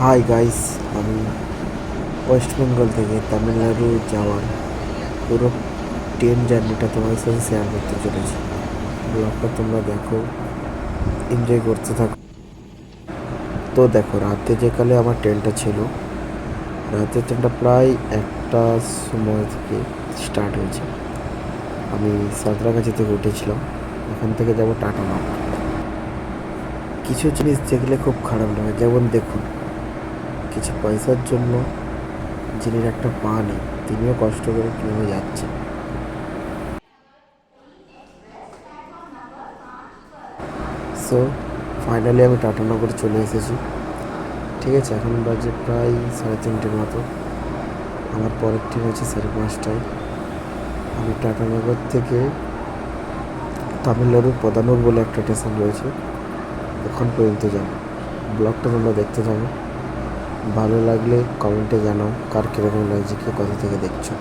Hi guys, আমি West Bengal থেকে তামিলনাড়ু যাওয়ার পুরো ট্রেন জার্নিটা তোমাদের সাথে শেয়ার করতে চলেছি। ব্লগটা তোমরা দেখো, এনজয় করতে থাকো। তো দেখো, রাতে যেকালে আমার ট্রেনটা ছিল, রাতে ট্রেনটা প্রায় 1টার সময় থেকে স্টার্ট হয়েছে। আমি সাঁতরাগাছি থেকে উঠেছিলাম, এখান থেকে যাবো টাটানগর। কিছু জিনিস দেখলে খুব খারাপ লাগে, যেমন দেখুন, কিছু পয়সার জন্য যিনি একটা পা নেই, তিনিও কষ্ট করে কীভাবে যাচ্ছে। সো ফাইনালি আমি টাটানগর চলে এসেছি। ঠিক আছে, এখন বাজে প্রায় 3:30 মতো। আমার পরের ট্রেন হচ্ছে 5:30টায়। আমি টাটানগর থেকে তামিলনাড়ুর পদানুর বলে একটা স্টেশন রয়েছে, ওখান পর্যন্ত যাব। ব্লগটা তোমরা দেখতে থাকো, ভালো লাগলে কমেন্টে জানাও কার কীরকম লাগছে, কে কোথা থেকে দেখছো।